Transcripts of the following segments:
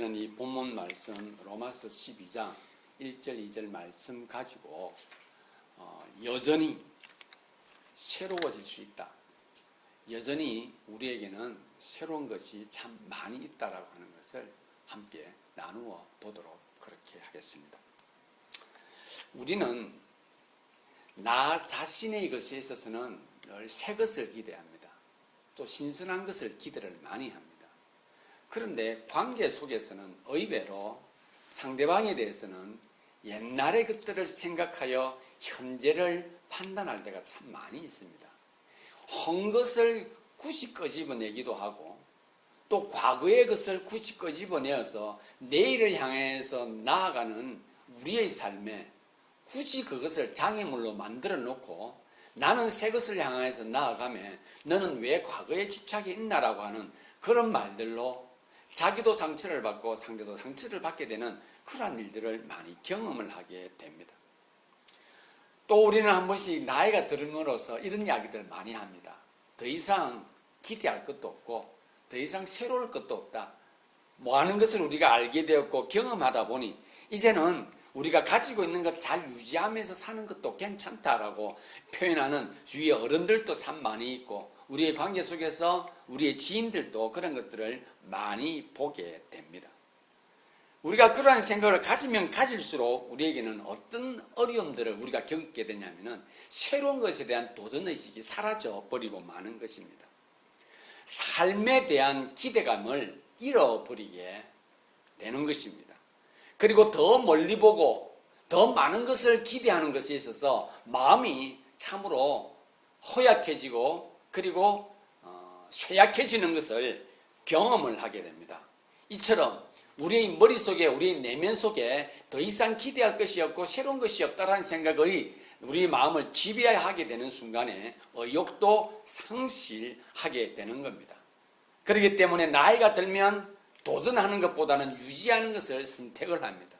저는 이 본문 말씀 로마서 12장 1절 2절 말씀 가지고 여전히 새로워질 수 있다. 여전히 우리에게는 새로운 것이 참 많이 있다라고 하는 것을 함께 나누어 보도록 그렇게 하겠습니다. 우리는 나 자신의 것에 있어서는 늘 새 것을 기대합니다. 또 신선한 것을 기대를 많이 합니다. 그런데 관계 속에서는 의외로 상대방에 대해서는 옛날의 것들을 생각하여 현재를 판단할 때가 참 많이 있습니다. 헌 것을 굳이 끄집어내기도 하고 또 과거의 것을 굳이 끄집어내어서 내일을 향해서 나아가는 우리의 삶에 굳이 그것을 장애물로 만들어 놓고 나는 새 것을 향해서 나아가면 너는 왜 과거에 집착이 있나라고 하는 그런 말들로 자기도 상처를 받고 상대도 상처를 받게 되는 그러한 일들을 많이 경험을 하게 됩니다. 또 우리는 한 번씩 나이가 들음으로써 이런 이야기들을 많이 합니다. 더 이상 기대할 것도 없고 더 이상 새로울 것도 없다. 뭐 하는 것을 우리가 알게 되었고 경험하다 보니 이제는 우리가 가지고 있는 것 잘 유지하면서 사는 것도 괜찮다라고 표현하는 주위의 어른들도 참 많이 있고 우리의 관계 속에서 우리의 지인들도 그런 것들을 많이 보게 됩니다. 우리가 그러한 생각을 가지면 가질수록 우리에게는 어떤 어려움들을 우리가 겪게 되냐면은 새로운 것에 대한 도전의식이 사라져 버리고 마는 것입니다. 삶에 대한 기대감을 잃어버리게 되는 것입니다. 그리고 더 멀리 보고 더 많은 것을 기대하는 것에 있어서 마음이 참으로 허약해지고 그리고 쇠약해지는 것을 경험을 하게 됩니다. 이처럼 우리의 머릿속에 우리의 내면 속에 더 이상 기대할 것이 없고 새로운 것이 없다라는 생각이 우리 마음을 지배하게 되는 순간에 의욕도 상실하게 되는 겁니다. 그렇기 때문에 나이가 들면 도전하는 것보다는 유지하는 것을 선택을 합니다.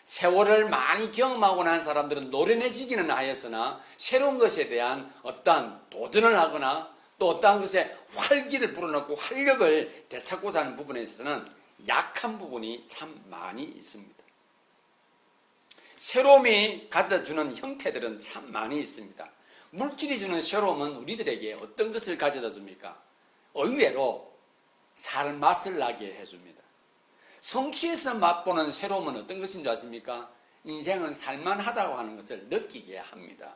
세월을 많이 경험하고 난 사람들은 노련해지기는 하였으나 새로운 것에 대한 어떠한 도전을 하거나 또 어떠한 것에 활기를 불어넣고 활력을 되찾고자 하는 부분에 있어서는 약한 부분이 참 많이 있습니다. 새로움이 가져다주는 형태들은 참 많이 있습니다. 물질이 주는 새로움은 우리들에게 어떤 것을 가져다 줍니까? 의외로 살맛을 나게 해줍니다. 성취에서 맛보는 새로움은 어떤 것인 줄 아십니까? 인생은 살만하다고 하는 것을 느끼게 합니다.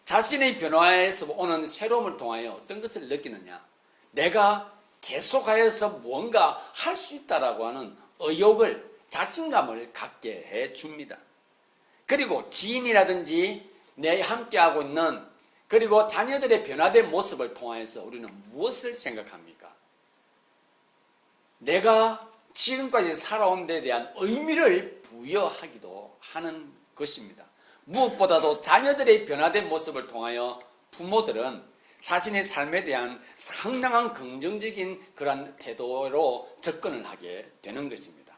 자신의 변화에서 오는 새로움을 통하여 어떤 것을 느끼느냐? 내가 계속하여서 무언가 할 수 있다라고 하는 의욕을, 자신감을 갖게 해줍니다. 그리고 지인이라든지 내 함께하고 있는 그리고 자녀들의 변화된 모습을 통하여서 우리는 무엇을 생각합니까? 내가 지금까지 살아온 데 대한 의미를 부여하기도 하는 것입니다. 무엇보다도 자녀들의 변화된 모습을 통하여 부모들은 자신의 삶에 대한 상당한 긍정적인 그런 태도로 접근을 하게 되는 것입니다.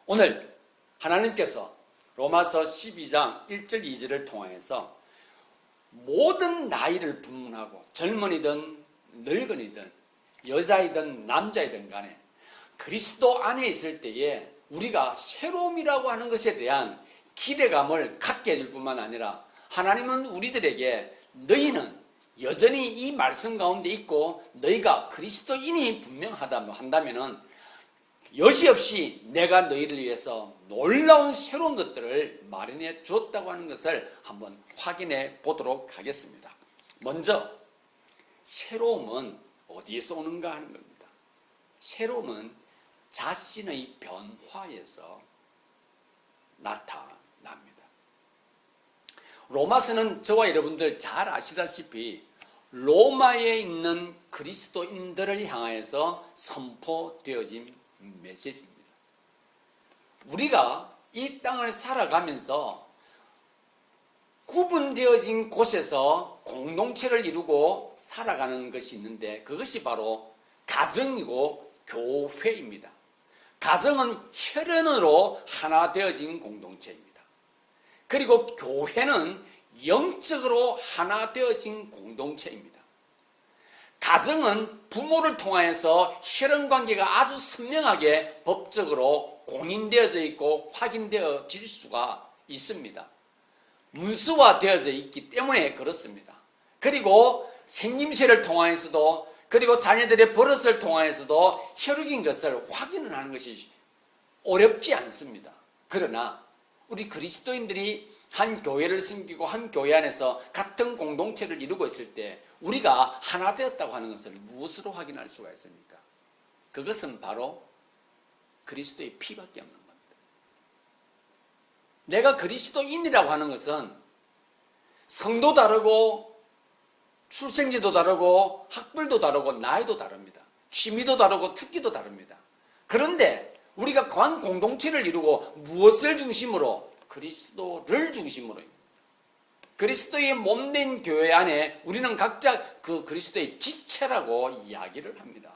오늘 하나님께서 로마서 12장 1절 2절을 통하여서 모든 나이를 불문하고 젊은이든 늙은이든 여자이든 남자이든 간에 그리스도 안에 있을 때에 우리가 새로움이라고 하는 것에 대한 기대감을 갖게 해줄 뿐만 아니라 하나님은 우리들에게 너희는 여전히 이 말씀 가운데 있고 너희가 그리스도인이 분명하다 한다면은 여지없이 내가 너희를 위해서 놀라운 새로운 것들을 마련해 주었다고 하는 것을 한번 확인해 보도록 하겠습니다. 먼저 새로움은 어디에서 오는가 하는 겁니다. 새로움은 자신의 변화에서 나타납니다. 로마서는 저와 여러분들 잘 아시다시피 로마에 있는 그리스도인들을 향하여서 선포되어진 메시지입니다. 우리가 이 땅을 살아가면서 구분되어진 곳에서 공동체를 이루고 살아가는 것이 있는데 그것이 바로 가정이고 교회입니다. 가정은 혈연으로 하나 되어진 공동체입니다. 그리고 교회는 영적으로 하나 되어진 공동체입니다. 가정은 부모를 통하여서 혈연관계가 아주 선명하게 법적으로 공인되어져 있고 확인되어질 수가 있습니다. 문서화되어져 있기 때문에 그렇습니다. 그리고 생김새를 통하여서도, 그리고 자녀들의 버릇을 통하여서도 혈육인 것을 확인을 하는 것이 어렵지 않습니다. 그러나 우리 그리스도인들이 한 교회를 섬기고 한 교회 안에서 같은 공동체를 이루고 있을 때 우리가 하나 되었다고 하는 것을 무엇으로 확인할 수가 있습니까? 그것은 바로 그리스도의 피밖에 없는 겁니다. 내가 그리스도인이라고 하는 것은 성도 다르고 출생지도 다르고 학벌도 다르고 나이도 다릅니다. 취미도 다르고 특기도 다릅니다. 그런데 우리가 한 공동체를 이루고 무엇을 중심으로? 그리스도를 중심으로입니다. 그리스도의 몸된 교회 안에 우리는 각자 그 그리스도의 지체라고 이야기를 합니다.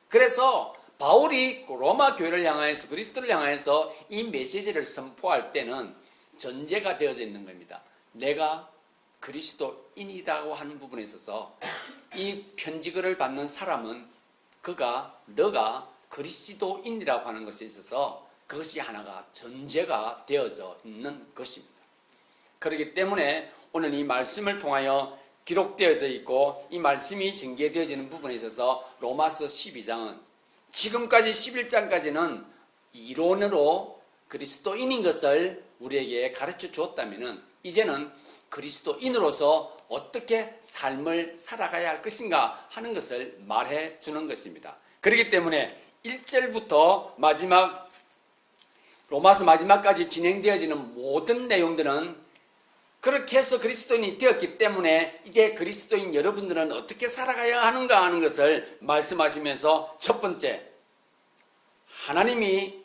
그래서 바울이 로마 교회를 향하여서, 그리스도를 향하여서 이 메시지를 선포할 때는 전제가 되어져 있는 겁니다. 내가 그리스도인이라고 하는 부분에 있어서 이 편지글을 받는 사람은 너가 그리스도인이라고 하는 것에 있어서 그것이 하나가 전제가 되어져 있는 것입니다. 그렇기 때문에 오늘 이 말씀을 통하여 기록되어져 있고 이 말씀이 전개되어지는 부분에 있어서 로마서 12장은 지금까지 11장까지는 이론으로 그리스도인인 것을 우리에게 가르쳐 주었다면 이제는 그리스도인으로서 어떻게 삶을 살아가야 할 것인가 하는 것을 말해 주는 것입니다. 그렇기 때문에 1절부터 로마서 마지막까지 진행되어지는 모든 내용들은 그렇게 해서 그리스도인이 되었기 때문에 이제 그리스도인 여러분들은 어떻게 살아가야 하는가 하는 것을 말씀하시면서 첫 번째, 하나님이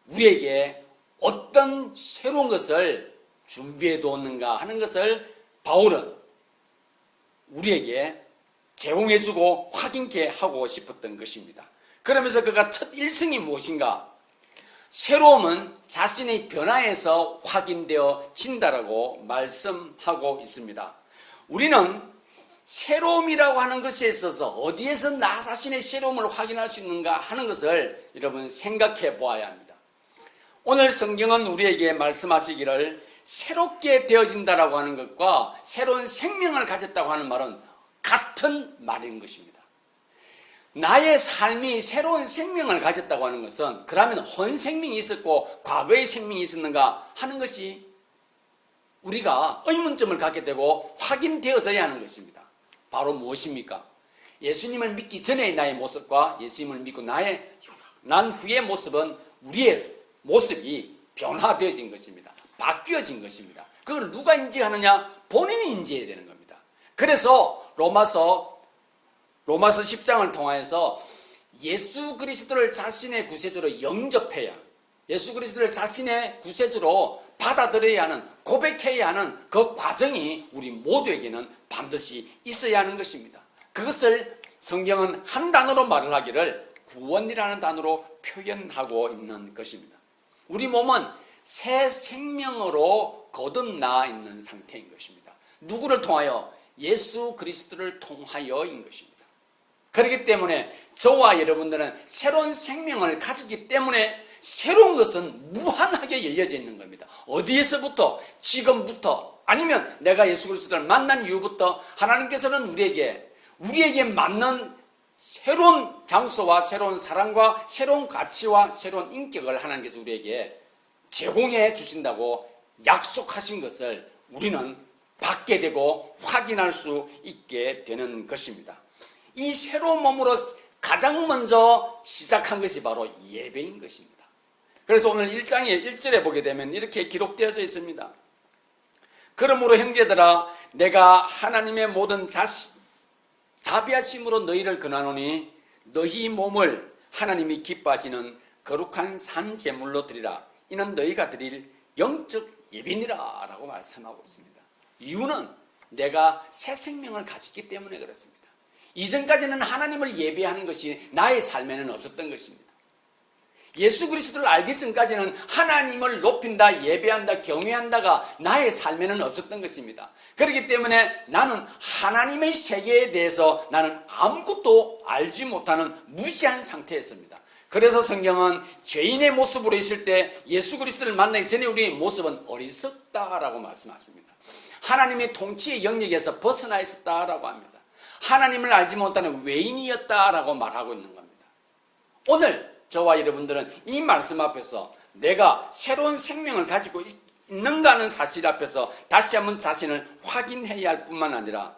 우리에게 어떤 새로운 것을 준비해 두었는가 하는 것을 바울은 우리에게 제공해주고 확인케 하고 싶었던 것입니다. 그러면서 그가 첫 일성이 무엇인가? 새로움은 자신의 변화에서 확인되어진다라고 말씀하고 있습니다. 우리는 새로움이라고 하는 것에 있어서 어디에서 나 자신의 새로움을 확인할 수 있는가 하는 것을 여러분 생각해 보아야 합니다. 오늘 성경은 우리에게 말씀하시기를 새롭게 되어진다라고 하는 것과 새로운 생명을 가졌다고 하는 말은 같은 말인 것입니다. 나의 삶이 새로운 생명을 가졌다고 하는 것은 그러면 헌 생명이 있었고 과거의 생명이 있었는가 하는 것이 우리가 의문점을 갖게 되고 확인되어져야 하는 것입니다. 바로 무엇입니까? 예수님을 믿기 전의 나의 모습과 예수님을 믿고 난 후의 모습은 우리의 모습이 변화되어진 것입니다. 바뀌어진 것입니다. 그걸 누가 인지하느냐? 본인이 인지해야 되는 겁니다. 그래서 로마서 10장을 통하여서 예수 그리스도를 자신의 구세주로 영접해야, 예수 그리스도를 자신의 구세주로 받아들여야 하는, 고백해야 하는 그 과정이 우리 모두에게는 반드시 있어야 하는 것입니다. 그것을 성경은 한 단어로 말을 하기를 구원이라는 단어로 표현하고 있는 것입니다. 우리 몸은 새 생명으로 거듭나 있는 상태인 것입니다. 누구를 통하여? 예수 그리스도를 통하여인 것입니다. 그렇기 때문에 저와 여러분들은 새로운 생명을 가지기 때문에 새로운 것은 무한하게 열려져 있는 겁니다. 어디에서부터? 지금부터, 아니면 내가 예수 그리스도를 만난 이후부터 하나님께서는 우리에게 맞는 새로운 장소와 새로운 사랑과 새로운 가치와 새로운 인격을 하나님께서 우리에게 제공해 주신다고 약속하신 것을 우리는 받게 되고 확인할 수 있게 되는 것입니다. 이 새로운 몸으로 가장 먼저 시작한 것이 바로 예배인 것입니다. 그래서 오늘 1장의 1절에 보게 되면 이렇게 기록되어져 있습니다. 그러므로 형제들아, 내가 하나님의 모든 자비하심으로 너희를 권하노니 너희 몸을 하나님이 기뻐하시는 거룩한 산 제물로 드리라. 이는 너희가 드릴 영적 예배니라 라고 말씀하고 있습니다. 이유는 내가 새 생명을 가졌기 때문에 그렇습니다. 이전까지는 하나님을 예배하는 것이 나의 삶에는 없었던 것입니다. 예수 그리스도를 알기 전까지는 하나님을 높인다, 예배한다, 경외한다가 나의 삶에는 없었던 것입니다. 그렇기 때문에 나는 하나님의 세계에 대해서 나는 아무것도 알지 못하는 무지한 상태였습니다. 그래서 성경은 죄인의 모습으로 있을 때 예수 그리스도를 만나기 전에 우리의 모습은 어리석다라고 말씀하십니다. 하나님의 통치의 영역에서 벗어나 있었다라고 합니다. 하나님을 알지 못하는 외인이었다라고 말하고 있는 겁니다. 오늘 저와 여러분들은 이 말씀 앞에서 내가 새로운 생명을 가지고 있는가 하는 사실 앞에서 다시 한번 자신을 확인해야 할 뿐만 아니라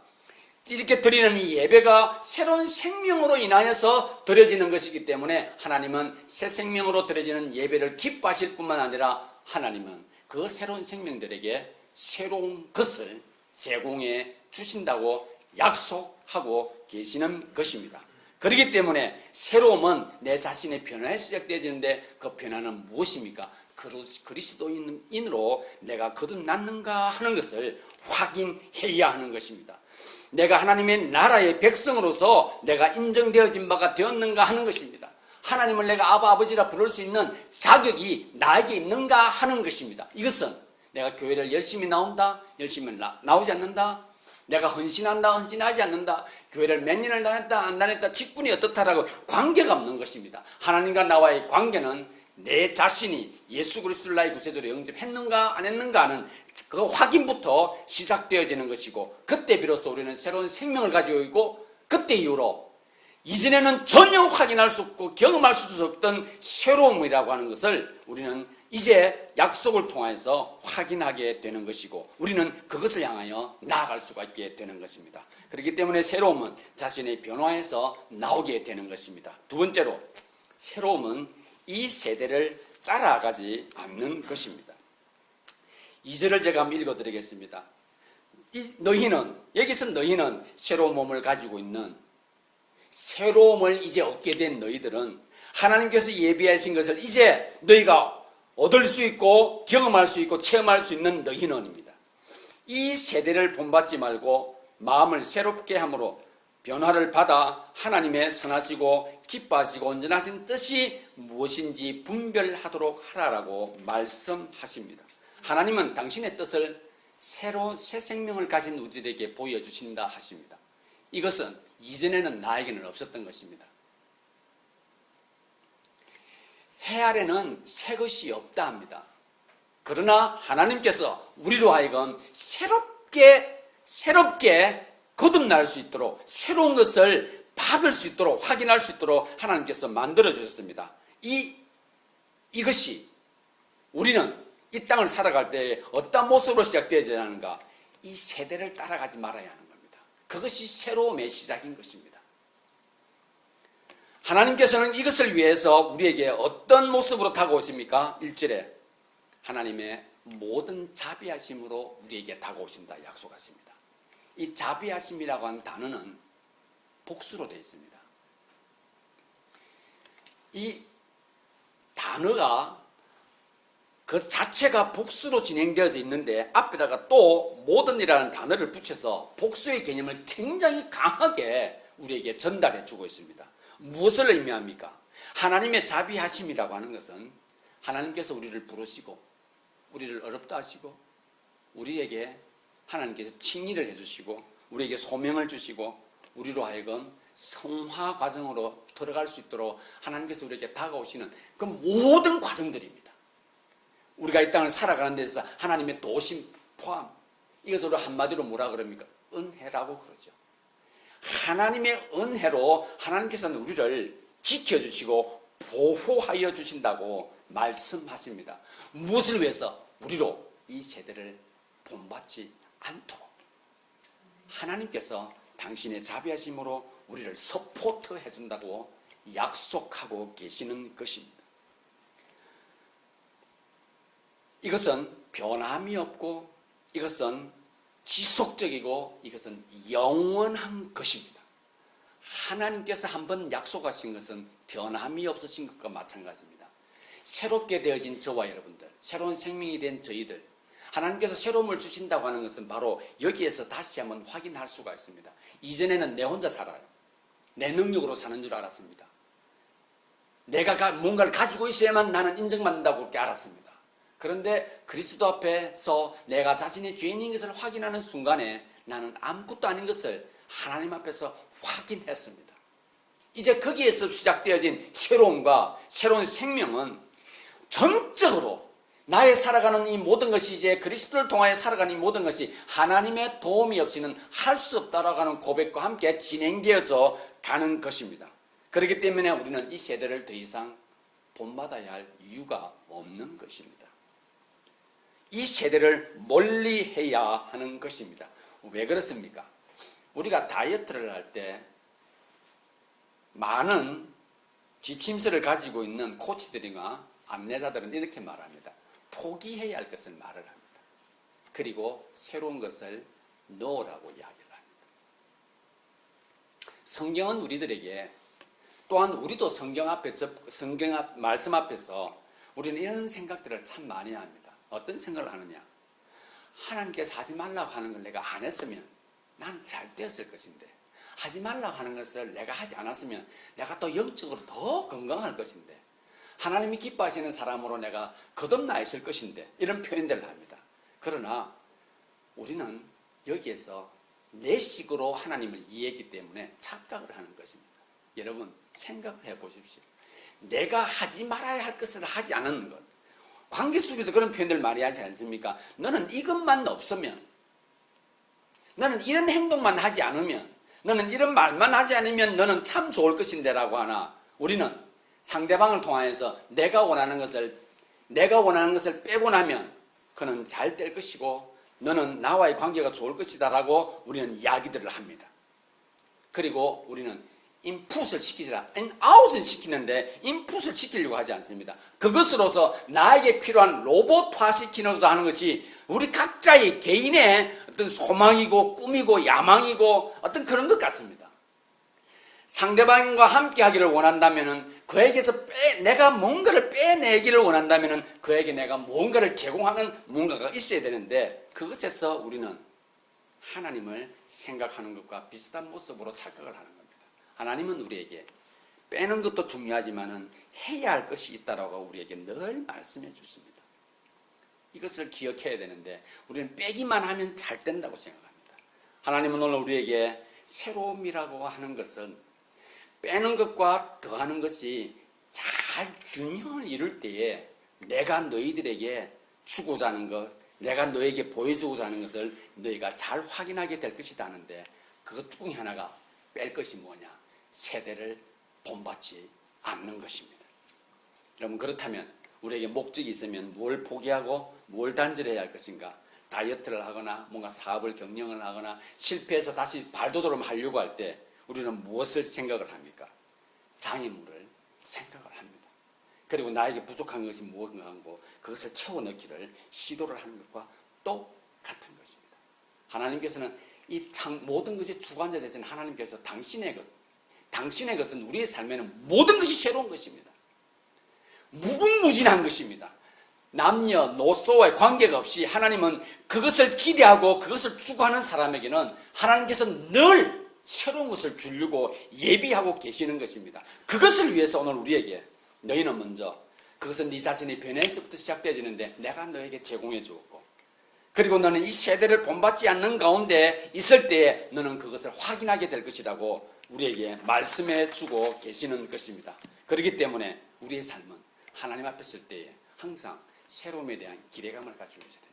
이렇게 드리는 이 예배가 새로운 생명으로 인하여서 드려지는 것이기 때문에 하나님은 새 생명으로 드려지는 예배를 기뻐하실 뿐만 아니라 하나님은 그 새로운 생명들에게 새로운 것을 제공해 주신다고 약속하고 계시는 것입니다. 그렇기 때문에 새로움은 내 자신의 변화에 시작되어지는데 그 변화는 무엇입니까? 그리스도인으로 내가 거듭났는가 하는 것을 확인해야 하는 것입니다. 내가 하나님의 나라의 백성으로서 내가 인정되어진 바가 되었는가 하는 것입니다. 하나님을 내가 아버지라 부를 수 있는 자격이 나에게 있는가 하는 것입니다. 이것은 내가 교회를 열심히 나온다, 열심히 나오지 않는다, 내가 헌신한다, 헌신하지 않는다, 교회를 몇 년을 다녔다, 안 다녔다, 직분이 어떻다라고 관계가 없는 것입니다. 하나님과 나와의 관계는 내 자신이 예수 그리스도를 나의 구세주로 영접했는가 안 했는가 하는 그 확인부터 시작되어지는 것이고, 그때 비로소 우리는 새로운 생명을 가지고 있고, 그때 이후로 이전에는 전혀 확인할 수 없고 경험할 수 없던 새로움이라고 하는 것을 우리는 이제 약속을 통해서 확인하게 되는 것이고, 우리는 그것을 향하여 나아갈 수가 있게 되는 것입니다. 그렇기 때문에 새로움은 자신의 변화에서 나오게 되는 것입니다. 두 번째로, 새로움은 이 세대를 따라가지 않는 것입니다. 2절을 제가 한번 읽어드리겠습니다. 여기서 너희는 새로운 몸을 가지고 있는, 새로움을 이제 얻게 된 너희들은 하나님께서 예비하신 것을 이제 너희가 얻을 수 있고 경험할 수 있고 체험할 수 있는 너희는입니다. 이 세대를 본받지 말고 마음을 새롭게 함으로 변화를 받아 하나님의 선하시고 기뻐하시고 온전하신 뜻이 무엇인지 분별하도록 하라라고 말씀하십니다. 하나님은 당신의 뜻을 새 생명을 가진 우리들에게 보여주신다 하십니다. 이것은 이전에는 나에게는 없었던 것입니다. 해 아래는 새 것이 없다 합니다. 그러나 하나님께서 우리로 하여금 새롭게 거듭날 수 있도록, 새로운 것을 받을 수 있도록, 확인할 수 있도록 하나님께서 만들어 주셨습니다. 이것이 우리는 이 땅을 살아갈 때 어떤 모습으로 시작되어야 하는가? 이 세대를 따라가지 말아야 하는 겁니다. 그것이 새로움의 시작인 것입니다. 하나님께서는 이것을 위해서 우리에게 어떤 모습으로 다가오십니까? 1절에 하나님의 모든 자비하심으로 우리에게 다가오신다 약속하십니다. 이 자비하심이라고 하는 단어는 복수로 되어 있습니다. 이 단어가 그 자체가 복수로 진행되어져 있는데 앞에다가 또 모든이라는 단어를 붙여서 복수의 개념을 굉장히 강하게 우리에게 전달해 주고 있습니다. 무엇을 의미합니까? 하나님의 자비하심이라고 하는 것은 하나님께서 우리를 부르시고 우리를 어렵다 하시고 우리에게 하나님께서 칭의를 해주시고 우리에게 소명을 주시고 우리로 하여금 성화 과정으로 들어갈 수 있도록 하나님께서 우리에게 다가오시는 그 모든 과정들입니다. 우리가 이 땅을 살아가는 데서 하나님의 도심 포함, 이것으로 한마디로 뭐라 그럽니까? 은혜라고 그러죠. 하나님의 은혜로 하나님께서는 우리를 지켜주시고 보호하여 주신다고 말씀하십니다. 무엇을 위해서? 우리로 이 세대를 본받지 않도록 하나님께서 당신의 자비하심으로 우리를 서포트해 준다고 약속하고 계시는 것입니다. 이것은 변함이 없고 이것은 지속적이고 이것은 영원한 것입니다. 하나님께서 한번 약속하신 것은 변함이 없으신 것과 마찬가지입니다. 새롭게 되어진 저와 여러분들, 새로운 생명이 된 저희들, 하나님께서 새로움을 주신다고 하는 것은 바로 여기에서 다시 한번 확인할 수가 있습니다. 이전에는 내 혼자 살아요. 내 능력으로 사는 줄 알았습니다. 내가 뭔가를 가지고 있어야만 나는 인정받는다고 그렇게 알았습니다. 그런데 그리스도 앞에서 내가 자신이 죄인인 것을 확인하는 순간에 나는 아무것도 아닌 것을 하나님 앞에서 확인했습니다. 이제 거기에서 시작되어진 새로움과 새로운 생명은 전적으로 나의 살아가는 이 모든 것이 이제 그리스도를 통하여 살아가는 이 모든 것이 하나님의 도움이 없이는 할 수 없다라고 하는 고백과 함께 진행되어져 가는 것입니다. 그렇기 때문에 우리는 이 세대를 더 이상 본받아야 할 이유가 없는 것입니다. 이 세대를 멀리해야 하는 것입니다. 왜 그렇습니까? 우리가 다이어트를 할 때 많은 지침서를 가지고 있는 코치들이나 안내자들은 이렇게 말합니다. 포기해야 할 것을 말을 합니다. 그리고 새로운 것을 넣으라고 이야기를 합니다. 성경은 우리들에게 또한 우리도 성경 말씀 앞에서 우리는 이런 생각들을 참 많이 합니다. 어떤 생각을 하느냐? 하나님께서 하지 말라고 하는 걸 내가 안 했으면 난 잘 되었을 것인데, 하지 말라고 하는 것을 내가 하지 않았으면 내가 또 영적으로 더 건강할 것인데, 하나님이 기뻐하시는 사람으로 내가 거듭나 있을 것인데, 이런 표현들을 합니다. 그러나 우리는 여기에서 내 식으로 하나님을 이해했기 때문에 착각을 하는 것입니다. 여러분 생각을 해보십시오. 내가 하지 말아야 할 것을 하지 않는 것. 관계 속에도 그런 표현들 많이 하지 않습니까? 너는 이것만 없으면, 너는 이런 행동만 하지 않으면, 너는 이런 말만 하지 않으면 너는 참 좋을 것인데 라고 하나, 우리는 상대방을 통하여서 내가 원하는 것을 빼고 나면 그는 잘 될 것이고 너는 나와의 관계가 좋을 것이다 라고 우리는 이야기들을 합니다. 그리고 우리는 인풋을 시키지라, 인아웃은 시키는데 인풋을 시키려고 하지 않습니다. 그것으로서 나에게 필요한 로봇화 시키는 하는 것이 우리 각자의 개인의 어떤 소망이고 꿈이고 야망이고 어떤 그런 것 같습니다. 상대방과 함께 하기를 원한다면은 그에게서 내가 뭔가를 빼내기를 원한다면은 그에게 내가 뭔가를 제공하는 뭔가가 있어야 되는데, 그것에서 우리는 하나님을 생각하는 것과 비슷한 모습으로 착각을 하는 겁니다. 하나님은 우리에게 빼는 것도 중요하지만은 해야 할 것이 있다라고 우리에게 늘 말씀해 주십니다. 이것을 기억해야 되는데 우리는 빼기만 하면 잘 된다고 생각합니다. 하나님은 오늘 우리에게 새로움이라고 하는 것은 빼는 것과 더하는 것이 잘 균형을 이룰 때에 내가 너희들에게 주고자 하는 것, 내가 너에게 보여주고자 하는 것을 너희가 잘 확인하게 될 것이다 하는데, 그것 중에 하나가 뺄 것이 뭐냐? 세대를 본받지 않는 것입니다. 여러분, 그렇다면 우리에게 목적이 있으면 뭘 포기하고 뭘 단절해야 할 것인가? 다이어트를 하거나 뭔가 사업을 경영을 하거나 실패해서 다시 발돋움을 하려고 할 때 우리는 무엇을 생각을 합니까? 장애물을 생각을 합니다. 그리고 나에게 부족한 것이 무엇인가 하고 그것을 채워 넣기를 시도를 하는 것과 똑같은 것입니다. 하나님께서는 이 모든 것이 주관자 되신 하나님께서 당신의 것은 우리의 삶에는 모든 것이 새로운 것입니다. 무궁무진한 것입니다. 남녀, 노소와의 관계가 없이 하나님은 그것을 기대하고 그것을 추구하는 사람에게는 하나님께서 늘 새로운 것을 주려고 예비하고 계시는 것입니다. 그것을 위해서 오늘 우리에게 너희는 먼저, 그것은 네 자신의 변화에서부터 시작되어지는데 내가 너에게 제공해 주었고, 그리고 너는 이 세대를 본받지 않는 가운데 있을 때에 너는 그것을 확인하게 될 것이라고 우리에게 말씀해 주고 계시는 것입니다. 그렇기 때문에 우리의 삶은 하나님 앞에 설 때에 항상 새로움에 대한 기대감을 가지고 있어야 됩니다.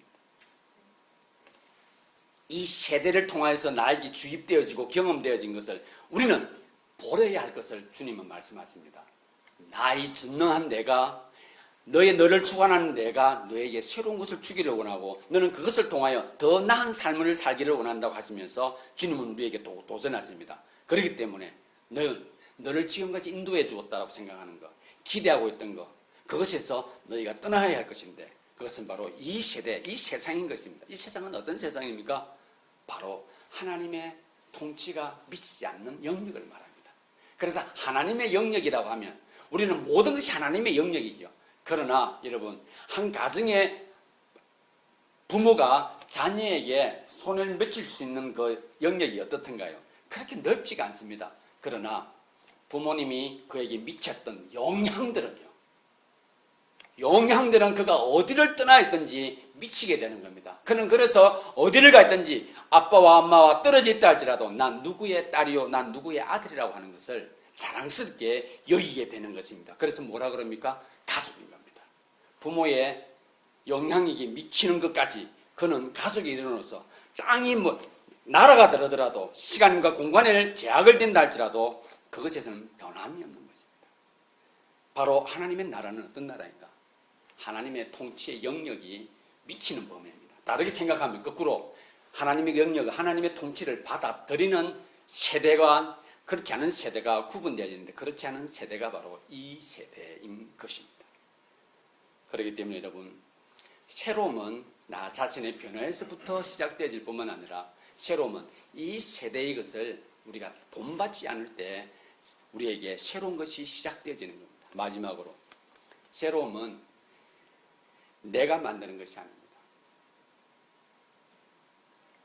이 세대를 통하여서 나에게 주입되어지고 경험되어진 것을 우리는 버려야 할 것을 주님은 말씀하십니다. 나의 전능한 내가, 너를 주관하는 내가 너에게 새로운 것을 주기를 원하고 너는 그것을 통하여 더 나은 삶을 살기를 원한다고 하시면서 주님은 우리에게 도전하십니다. 그렇기 때문에 너를 지금까지 인도해 주었다고 생각하는 것, 기대하고 있던 것, 그것에서 너희가 떠나야 할 것인데, 그것은 바로 이 세대, 이 세상인 것입니다. 이 세상은 어떤 세상입니까? 바로 하나님의 통치가 미치지 않는 영역을 말합니다. 그래서 하나님의 영역이라고 하면 우리는 모든 것이 하나님의 영역이죠. 그러나 여러분, 한 가정의 부모가 자녀에게 손을 맺힐 수 있는 그 영역이 어떻든가요? 그렇게 넓지가 않습니다. 그러나 부모님이 그에게 미쳤던 영향들은 그가 어디를 떠나 있든지 미치게 되는 겁니다. 그는 그래서 어디를 가 있든지 아빠와 엄마와 떨어져 있다 할지라도 난 누구의 딸이요, 난 누구의 아들이라고 하는 것을 자랑스럽게 여기게 되는 것입니다. 그래서 뭐라 그럽니까? 가족인 겁니다. 부모의 영향력이 미치는 것까지 그는 가족이 일어나서 땅이 나라가 들어더라도 시간과 공간에 제약을 댄다 할지라도 그것에서는 변함이 없는 것입니다. 바로 하나님의 나라는 어떤 나라인가? 하나님의 통치의 영역이 미치는 범위입니다. 다르게 생각하면 거꾸로 하나님의 영역, 하나님의 통치를 받아들이는 세대와 그렇지 않은 세대가 구분되어지는데 그렇지 않은 세대가 바로 이 세대인 것입니다. 그렇기 때문에 여러분, 새로움은 나 자신의 변화에서부터 시작되어질 뿐만 아니라 새로움은 이 세대의 것을 우리가 본받지 않을 때 우리에게 새로운 것이 시작되어지는 겁니다. 마지막으로 새로움은 내가 만드는 것이 아닙니다.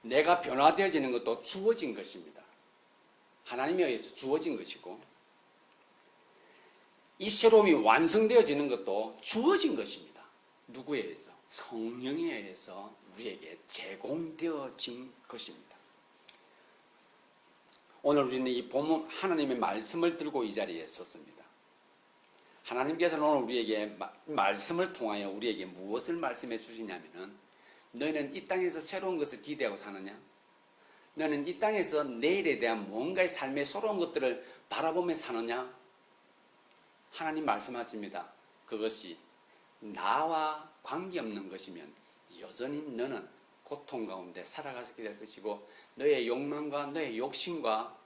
내가 변화되어지는 것도 주어진 것입니다. 하나님에 의해서 주어진 것이고 이 새로움이 완성되어지는 것도 주어진 것입니다. 누구에 의해서? 성령에 의해서 우리에게 제공되어진 것입니다. 오늘 우리는 이 본문 하나님의 말씀을 들고 이 자리에 섰습니다. 하나님께서는 오늘 우리에게 말씀을 통하여 우리에게 무엇을 말씀해 주시냐면은 너희는 이 땅에서 새로운 것을 기대하고 사느냐? 너는 이 땅에서 내일에 대한 뭔가의 삶의 새로운 것들을 바라보며 사느냐? 하나님 말씀하십니다. 그것이 나와 관계없는 것이면 여전히 너는 고통 가운데 살아가게 될 것이고 너의 욕망과 너의 욕심과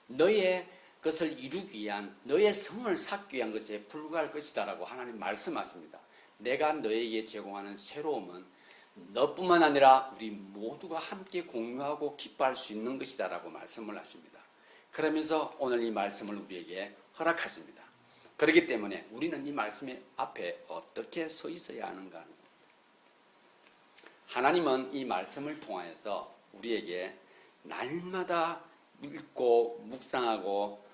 너의 것을 이루기 위한 너의 성을 쌓기 위한 것에 불과할 것이다 라고 하나님 말씀하십니다. 내가 너에게 제공하는 새로움은 너뿐만 아니라 우리 모두가 함께 공유하고 기뻐할 수 있는 것이다 라고 말씀을 하십니다. 그러면서 오늘 이 말씀을 우리에게 허락하십니다. 그렇기 때문에 우리는 이 말씀의 앞에 어떻게 서 있어야 하는가? 하나님은 이 말씀을 통하여서 우리에게 날마다 읽고 묵상하고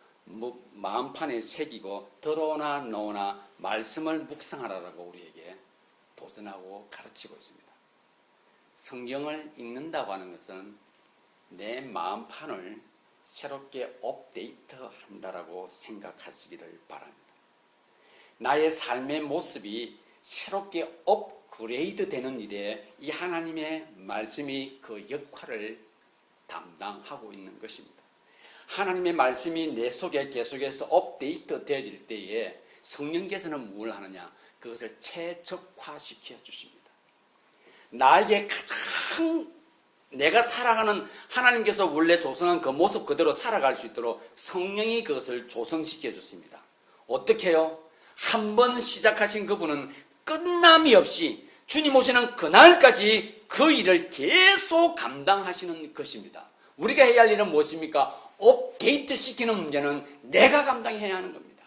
마음판에 새기고 들어오나 나오나 말씀을 묵상하라고 우리에게 도전하고 가르치고 있습니다. 성경을 읽는다고 하는 것은 내 마음판을 새롭게 업데이트한다라고 생각하시기를 바랍니다. 나의 삶의 모습이 새롭게 업그레이드 되는 일에 이 하나님의 말씀이 그 역할을 담당하고 있는 것입니다. 하나님의 말씀이 내 속에 계속해서 업데이트 되어질 때에 성령께서는 뭘 하느냐? 그것을 최적화시켜 주십니다. 나에게 가장 내가 살아가는 하나님께서 원래 조성한 그 모습 그대로 살아갈 수 있도록 성령이 그것을 조성시켜 줬습니다. 어떻게 해요? 한 번 시작하신 그분은 끝남이 없이 주님 오시는 그날까지 그 일을 계속 감당하시는 것입니다. 우리가 해야 할 일은 무엇입니까? 업데이트 시키는 문제는 내가 감당해야 하는 겁니다.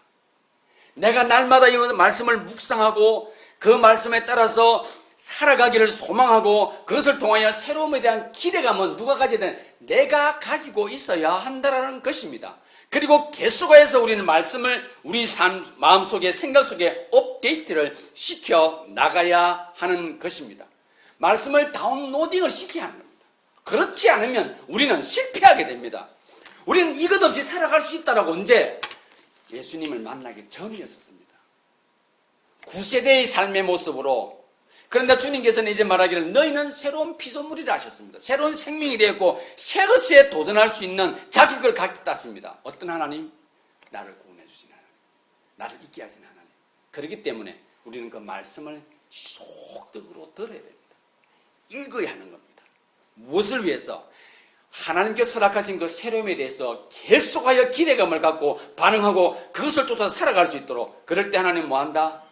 내가 날마다 이 말씀을 묵상하고 그 말씀에 따라서 살아가기를 소망하고 그것을 통하여 새로움에 대한 기대감은 누가 가져야 되는 내가 가지고 있어야 한다는 것입니다. 그리고 계속해서 우리는 말씀을 우리 마음속에 생각 속에 업데이트를 시켜 나가야 하는 것입니다. 말씀을 다운로딩을 시켜야 하는 겁니다. 그렇지 않으면 우리는 실패하게 됩니다. 우리는 이것 없이 살아갈 수 있다라고 언제? 예수님을 만나기 전이었습니다. 9세대의 삶의 모습으로. 그런데 주님께서는 이제 말하기를 너희는 새로운 피조물이라 하셨습니다. 새로운 생명이 되었고 새 것에 도전할 수 있는 자격을 갖겠다 했습니다. 어떤 하나님? 나를 구원해 주신 하나님. 나를 있게 하신 하나님. 그렇기 때문에 우리는 그 말씀을 지속적으로 들어야 됩니다. 읽어야 하는 겁니다. 무엇을 위해서? 하나님께서 허락하신 그 새로움에 대해서 계속하여 기대감을 갖고 반응하고 그것을 쫓아서 살아갈 수 있도록. 그럴 때 하나님 뭐한다?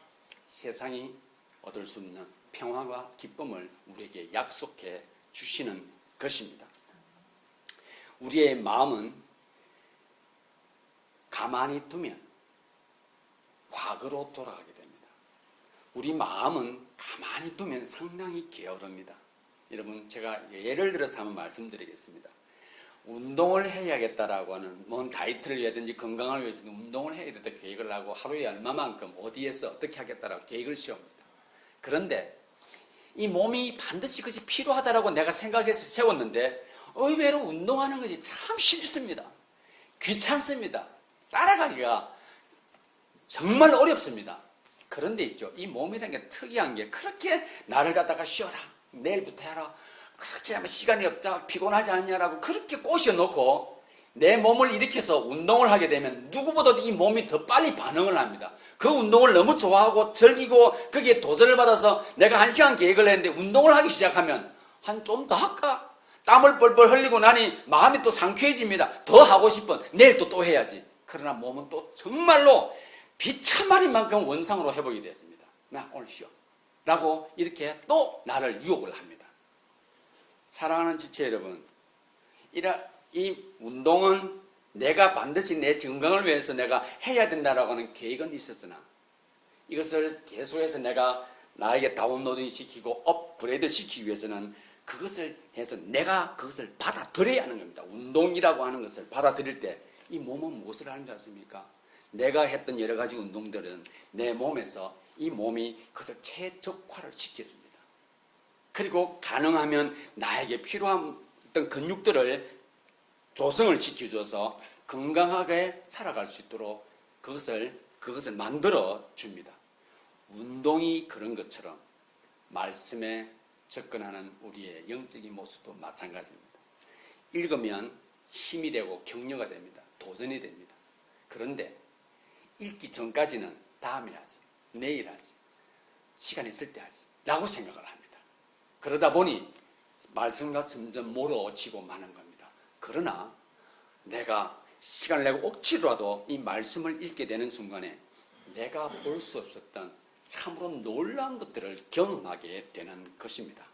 세상이 얻을 수 없는 평화와 기쁨을 우리에게 약속해 주시는 것입니다. 우리의 마음은 가만히 두면 과거로 돌아가게 됩니다. 우리 마음은 가만히 두면 상당히 게으릅니다. 여러분, 제가 예를 들어서 한번 말씀드리겠습니다. 운동을 해야겠다라고 하는 뭔 다이어트를 위하든지 건강을 위해서 운동을 해야겠다 계획을 하고 하루에 얼마만큼 어디에서 어떻게 하겠다라고 계획을 세웁니다. 그런데 이 몸이 반드시 그것이 필요하다라고 내가 생각해서 세웠는데 의외로 운동하는 것이 참 싫습니다. 귀찮습니다. 따라가기가 정말 어렵습니다. 그런데 있죠. 이 몸이라는 게 특이한 게 그렇게 나를 갖다가 쉬어라. 내일부터 해라. 그렇게 하면 시간이 없다. 피곤하지 않냐라고 그렇게 꼬셔놓고 내 몸을 일으켜서 운동을 하게 되면 누구보다도 이 몸이 더 빨리 반응을 합니다. 그 운동을 너무 좋아하고 즐기고 거기에 도전을 받아서 내가 1시간 계획을 했는데 운동을 하기 시작하면 한 좀 더 할까? 땀을 뻘뻘 흘리고 나니 마음이 또 상쾌해집니다. 더 하고 싶은 내일 또 해야지. 그러나 몸은 또 정말로 비참할 만큼 원상으로 회복이 되었습니다. 나 오늘 쉬어. 라고 이렇게 또 나를 유혹을 합니다. 사랑하는 지체 여러분, 이 운동은 내가 반드시 내 건강을 위해서 내가 해야 된다라고 하는 계획은 있었으나 이것을 계속해서 내가 나에게 다운로딩 시키고 업그레이드 시키기 위해서는 그것을 해서 내가 그것을 받아들여야 하는 겁니다. 운동이라고 하는 것을 받아들일 때 이 몸은 무엇을 하는 줄 아십니까? 내가 했던 여러 가지 운동들은 내 몸에서 이 몸이 그것을 최적화를 시켜줍니다. 그리고 가능하면 나에게 필요한 어떤 근육들을 조성을 시켜줘서 건강하게 살아갈 수 있도록 그것을 만들어 줍니다. 운동이 그런 것처럼 말씀에 접근하는 우리의 영적인 모습도 마찬가지입니다. 읽으면 힘이 되고 격려가 됩니다. 도전이 됩니다. 그런데 읽기 전까지는 다음에 하지, 내일 하지, 시간 있을 때 하지 라고 생각을 합니다. 그러다 보니 말씀과 점점 멀어지고 마는 겁니다. 그러나 내가 시간을 내고 억지로라도 이 말씀을 읽게 되는 순간에 내가 볼 수 없었던 참으로 놀라운 것들을 경험하게 되는 것입니다.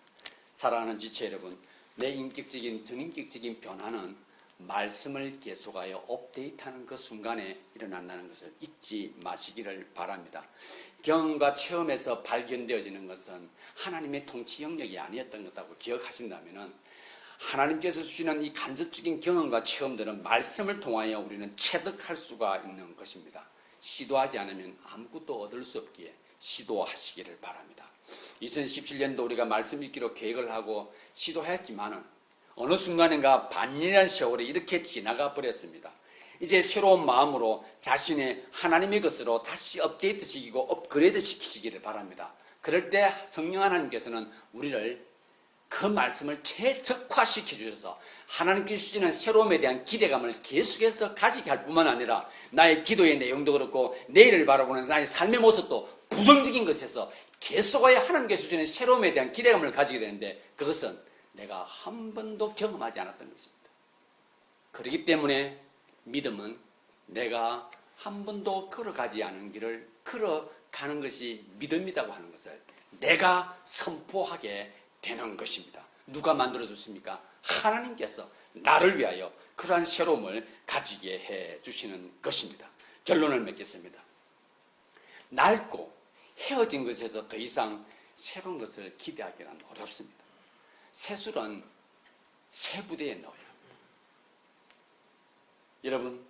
사랑하는 지체 여러분, 내 인격적인 전인격적인 변화는 말씀을 계속하여 업데이트하는 그 순간에 일어난다는 것을 잊지 마시기를 바랍니다. 경험과 체험에서 발견되어지는 것은 하나님의 통치 영역이 아니었던 것이라고 기억하신다면 하나님께서 주시는 이 간접적인 경험과 체험들은 말씀을 통하여 우리는 체득할 수가 있는 것입니다. 시도하지 않으면 아무것도 얻을 수 없기에 시도하시기를 바랍니다. 2017년도 우리가 말씀 읽기로 계획을 하고 시도했지만은 어느 순간인가 반년이라는 세월이 이렇게 지나가 버렸습니다. 이제 새로운 마음으로 자신의 하나님의 것으로 다시 업데이트 시키고 업그레이드 시키시기를 바랍니다. 그럴 때 성령 하나님께서는 우리를 그 말씀을 최적화시켜 주셔서 하나님께 주시는 새로움에 대한 기대감을 계속해서 가지게 할 뿐만 아니라 나의 기도의 내용도 그렇고 내일을 바라보는 나의 삶의 모습도 부정적인 것에서 계속하여 하나님께 주시는 새로움에 대한 기대감을 가지게 되는데 그것은 내가 한 번도 경험하지 않았던 것입니다. 그렇기 때문에 믿음은 내가 한 번도 걸어가지 않은 길을 걸어가는 것이 믿음이라고 하는 것을 내가 선포하게 되는 것입니다. 누가 만들어줬습니까? 하나님께서 나를 위하여 그러한 새로움을 가지게 해주시는 것입니다. 결론을 맺겠습니다. 낡고 헤어진 것에서 더 이상 새로운 것을 기대하기는 어렵습니다. 새술은 새 부대에 넣어야 합니다. 여러분,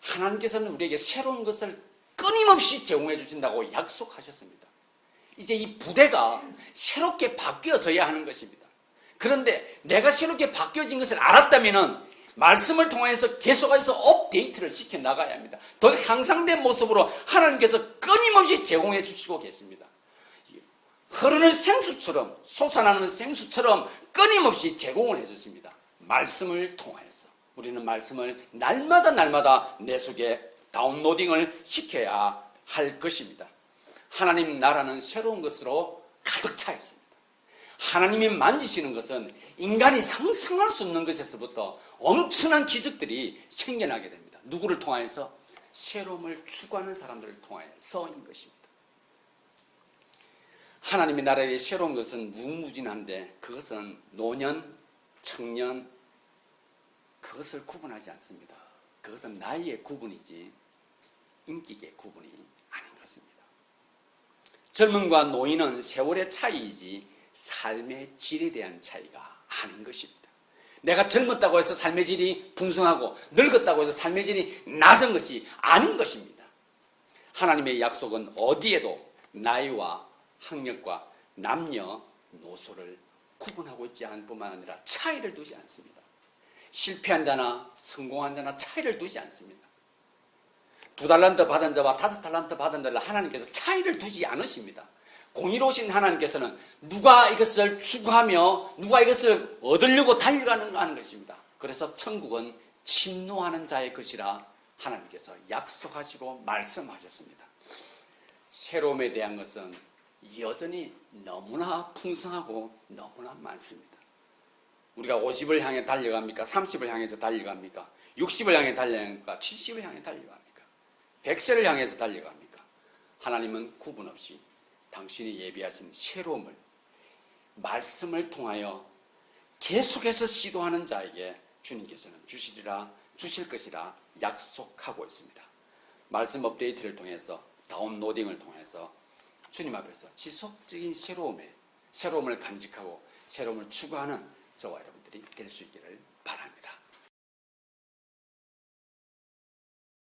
하나님께서는 우리에게 새로운 것을 끊임없이 제공해 주신다고 약속하셨습니다. 이제 이 부대가 새롭게 바뀌어져야 하는 것입니다. 그런데 내가 새롭게 바뀌어진 것을 알았다면 말씀을 통해서 계속해서 업데이트를 시켜 나가야 합니다. 더 향상된 모습으로 하나님께서 끊임없이 제공해 주시고 계십니다. 흐르는 생수처럼 솟아나는 생수처럼 끊임없이 제공을 해주십니다. 말씀을 통하여서 우리는 말씀을 날마다 내 속에 다운로딩을 시켜야 할 것입니다. 하나님 나라는 새로운 것으로 가득 차 있습니다. 하나님이 만지시는 것은 인간이 상상할 수 없는 것에서부터 엄청난 기적들이 생겨나게 됩니다. 누구를 통하여서? 새로움을 추구하는 사람들을 통하여서인 것입니다. 하나님의 나라의 새로운 것은 무궁무진한데 그것은 노년, 청년 그것을 구분하지 않습니다. 그것은 나이의 구분이지 인격의 구분이 아닌 것입니다. 젊음과 노인은 세월의 차이이지 삶의 질에 대한 차이가 아닌 것입니다. 내가 젊었다고 해서 삶의 질이 풍성하고 늙었다고 해서 삶의 질이 낮은 것이 아닌 것입니다. 하나님의 약속은 어디에도 나이와 학력과 남녀노소를 구분하고 있지 않을 뿐만 아니라 차이를 두지 않습니다. 실패한 자나 성공한 자나 차이를 두지 않습니다. 2달란트 받은 자와 5달란트 받은 자를 하나님께서 차이를 두지 않으십니다. 공의로우신 하나님께서는 누가 이것을 추구하며 누가 이것을 얻으려고 달려가는가 하는 것입니다. 그래서 천국은 침노하는 자의 것이라 하나님께서 약속하시고 말씀하셨습니다. 새로움에 대한 것은 여전히 너무나 풍성하고 너무나 많습니다. 우리가 50을 향해 달려갑니까? 30을 향해서 달려갑니까? 60을 향해 달려갑니까? 70을 향해 달려갑니까? 100세를 향해서 달려갑니까? 하나님은 구분 없이 당신이 예비하신 새로움을 말씀을 통하여 계속해서 시도하는 자에게 주님께서는 주실 것이라 약속하고 있습니다. 말씀 업데이트를 통해서 다운로딩을 통해서 주님 앞에서 지속적인 새로움을 간직하고 새로움을 추구하는 저와 여러분들이 될 수 있기를 바랍니다.